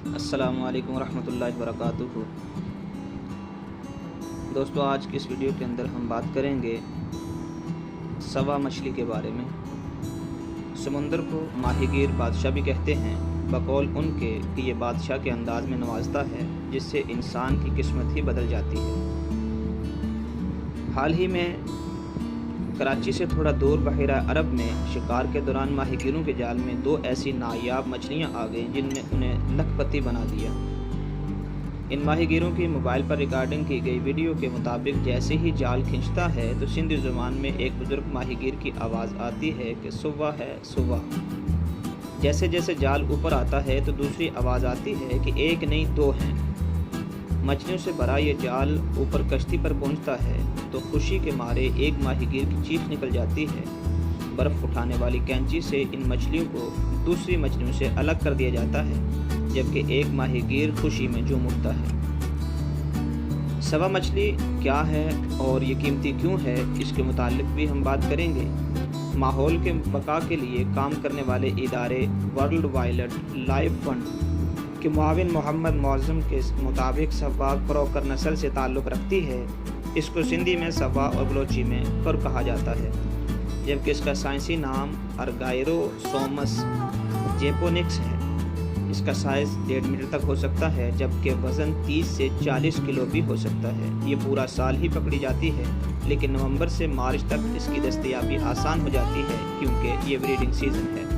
अस्सलामु अलैकुम रहमतुल्लाहि वबरकातुहू। दोस्तों, आज की इस वीडियो के अंदर हम बात करेंगे सवा मछली के बारे में। समुंदर को माहीगीर बादशाह भी कहते हैं, बकौल उनके कि ये बादशाह के अंदाज में नवाजता है जिससे इंसान की किस्मत ही बदल जाती है। हाल ही में कराची से थोड़ा दूर बहरा अरब में शिकार के दौरान माहीगीरों के जाल में दो ऐसी नायाब मछलियां आ गईं जिनने उन्हें लखपति बना दिया। इन माहीगीरों की मोबाइल पर रिकॉर्डिंग की गई वीडियो के मुताबिक जैसे ही जाल खींचता है तो सिंधी ज़ुबान में एक बुजुर्ग माहीगीर की आवाज़ आती है कि सुबह है सुबह। जैसे जैसे जाल ऊपर आता है तो दूसरी आवाज़ आती है कि एक नहीं दो हैं। मछलियों से भरा ये जाल ऊपर कश्ती पर पहुंचता है तो खुशी के मारे एक माहीगीर की चीख निकल जाती है। बर्फ़ उठाने वाली कैंची से इन मछलियों को दूसरी मछलियों से अलग कर दिया जाता है, जबकि एक माहीगीर खुशी में झूम उठता है। सवा मछली क्या है और ये कीमती क्यों है, इसके मुतालिक भी हम बात करेंगे। माहौल के बका के लिए काम करने वाले इदारे वर्ल्ड वाइल्ड लाइफ फंड के मुआविन मोहम्मद मौज़म के मुताबिक सवा क्रोकर नस्ल से ताल्लुक़ रखती है। इसको सिंधी में सवा और बलोची में कर कहा जाता है, जबकि इसका साइंसी नाम अर्गायरोसोमस जेपोनिक्स है। इसका साइज़ 1.5 मीटर तक हो सकता है, जबकि वज़न 30 से 40 किलो भी हो सकता है। ये पूरा साल ही पकड़ी जाती है, लेकिन नवंबर से मार्च तक इसकी दस्तयाबी आसान हो जाती है क्योंकि ये ब्रीडिंग सीज़न है।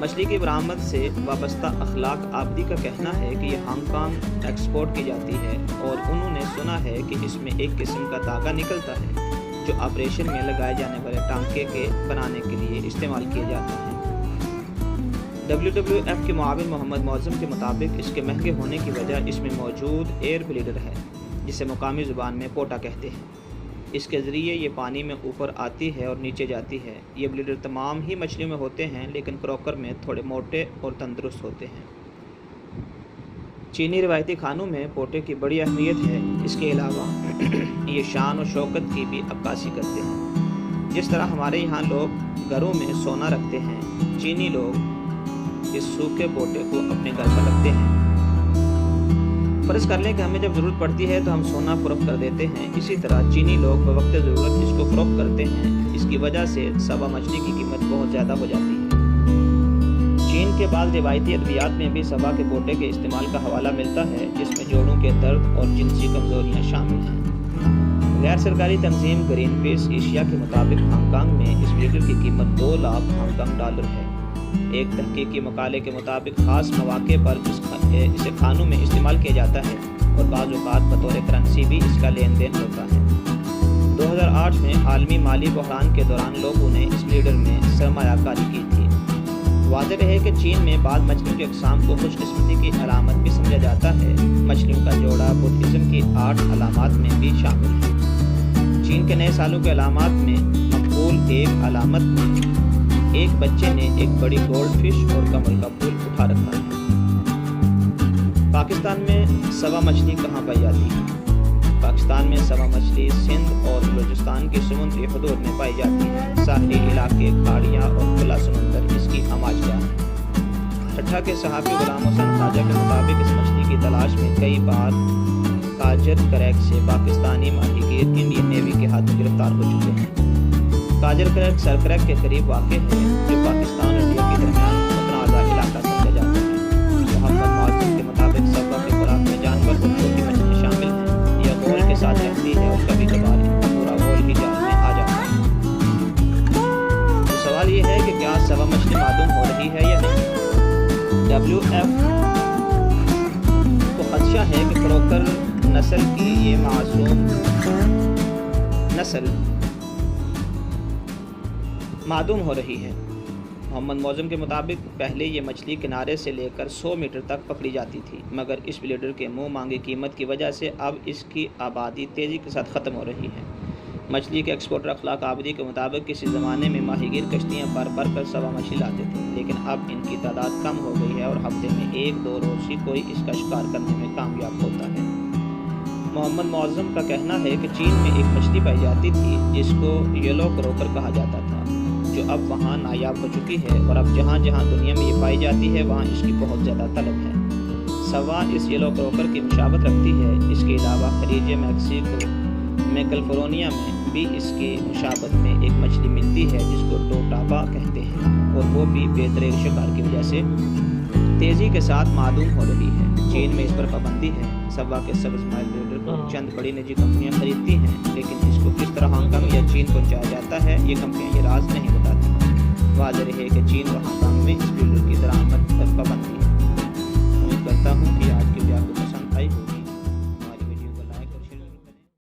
मछली की बरामद से वाबस्ता अखलाक आबदी का कहना है कि यह हांगकांग एक्सपोर्ट की जाती है और उन्होंने सुना है कि इसमें एक किस्म का धागा निकलता है जो ऑपरेशन में लगाए जाने वाले टांके के बनाने के लिए इस्तेमाल किया जाता है। WWF के मुआविन मोहम्मद मौज़म के मुताबिक इसके महंगे होने की वजह इसमें मौजूद एयर ब्लीडर है, जिसे मुकामी ज़ुबान में पोटा कहते हैं। इसके ज़रिए ये पानी में ऊपर आती है और नीचे जाती है। ये ब्लीडर तमाम ही मछलियों में होते हैं, लेकिन क्रोकर में थोड़े मोटे और तंदुरुस्त होते हैं। चीनी रवायती खानों में पोटे की बड़ी अहमियत है। इसके अलावा ये शान और शौकत की भी अक्कासी करते हैं। जिस तरह हमारे यहाँ लोग घरों में सोना रखते हैं, चीनी लोग इस सूखे पोटे को अपने घर पर रखते हैं। फ़र्ज़ कर लें कि हमें जब ज़रूरत पड़ती है तो हम सोना फ़रोख्त कर देते हैं। इसी तरह चीनी लोग बवक्त ज़रूरत इसको फ़रोख्त करते हैं। इसकी वजह से सवा मछली की कीमत बहुत ज़्यादा हो जाती है। चीन के बाद रिवायती अद्वियात में भी सवा के पोटे के इस्तेमाल का हवाला मिलता है, जिसमें जोड़ों के दर्द और जिनसी कमज़ोरियाँ शामिल हैं। गैर सरकारी तंजीम ग्रीन पीस एशिया के मुताबिक हांगकांग में इस ब्लीडर की कीमत 2 लाख हांगकांग डॉलर है। एक तहकीकी मकाले के मुताबिक ख़ास मौके पर इसे खानों में इस्तेमाल किया जाता है और बाज़ औक़ात बतौर करेंसी भी इसका लेन देन होता है। 2008 में आलमी माली बहरान के दौरान लोगों ने इस ब्लीडर में सरमायाकारी की थी। वाज़ेह है कि चीन में बाद मछलियों के अक़साम को खुशकिस्मती की अलामत भी समझा जाता है। मछलियों का जोड़ा बुद्धिज़्म की 8 अलामात में भी शामिल है। चीन के नए सालों के अलामात में मकबूल एक अलामत में एक बच्चे ने एक बड़ी गोल्ड फिश और कमल का फूल उठा रखा है। पाकिस्तान में सवा मछली कहाँ पाई जाती है? पाकिस्तान में सवा मछली सिंध और बलूचिस्तान की समुद्री हदूद में पाई जाती है। साहली इलाके, खाड़ियाँ और खुला समुंदर इसकी आमाजगाह है। ठट्ठा के सहाफ़ी गुलाम हुसैन ख्वाजा के मुताबिक इस मछली की तलाश में कई बार काजर क्रैक से पाकिस्तानी माहीगीर इंडियन नेवी के हाथों गिरफ्तार हो चुके हैं। काजर क्रैक सरक्रैक के करीब वाक़ है, जो पाकिस्तान और इंडिया के दरमियान मुतनाज़ा इलाका समझा जाता है। मोहम्मद मौज़म के मुताबिक सवा के खुराक में जानवर और छोटी मछलियाँ शामिल हैं। यह गोल के साथ रहती है और कभी कभार पूरा गोल ही जाल में आ जाता है। तो सवाल ये है कि क्या सवा मछली मालूम हो रही है या नहीं? WWF को खदशा है कि क्रोकर नस्ल की ये मासूम नस्ल मादूम हो रही है। मोहम्मद मौज़म के मुताबिक पहले ये मछली किनारे से लेकर 100 मीटर तक पकड़ी जाती थी, मगर इस ब्लीडर के मुँह मांगी कीमत की वजह से अब इसकी आबादी तेज़ी के साथ ख़त्म हो रही है। मछली के एक्सपोर्टर अखलाक आबदी के मुताबिक किसी ज़माने में माहीगीर कश्तियाँ भर कर सवा मछली लाते थे, लेकिन अब इनकी तादाद कम हो गई है और हफ्ते में 1-2 रोज़ ही कोई इसका शिकार करने में कामयाब होता है। मोहम्मद मौज़म का कहना है कि चीन में एक मछली पाई जाती थी जिसको येलो क्रोकर कहा जाता था, جو اب وہاں نایاب ہو چکی ہے، اور اب جہاں جہاں دنیا میں یہ پائی جاتی ہے وہاں اس کی بہت زیادہ طلب ہے۔ سوا اس یلو کروکر کی مشابہت رکھتی ہے۔ اس کے علاوہ خلیج میکسیکو میں کیلیفورنیا میں بھی اس کی مشابہت میں ایک مچھلی ملتی ہے جس کو ٹوٹاپا کہتے ہیں، اور وہ بھی بے دریغ شکار کی وجہ سے تیزی کے ساتھ معدوم ہو رہی ہے۔ چین میں اس پر پابندی ہے۔ سوا کے سبز مائل بریڈر کو چند بڑی نجی کمپنیاں خریدتی ہیں، لیکن اس کو کس طرح ہانگ کانگ یا چین پہنچایا جاتا ہے یہ کمپنیاں یہ راز نہیں بتاتی۔ واضح ہے کہ چین وہاں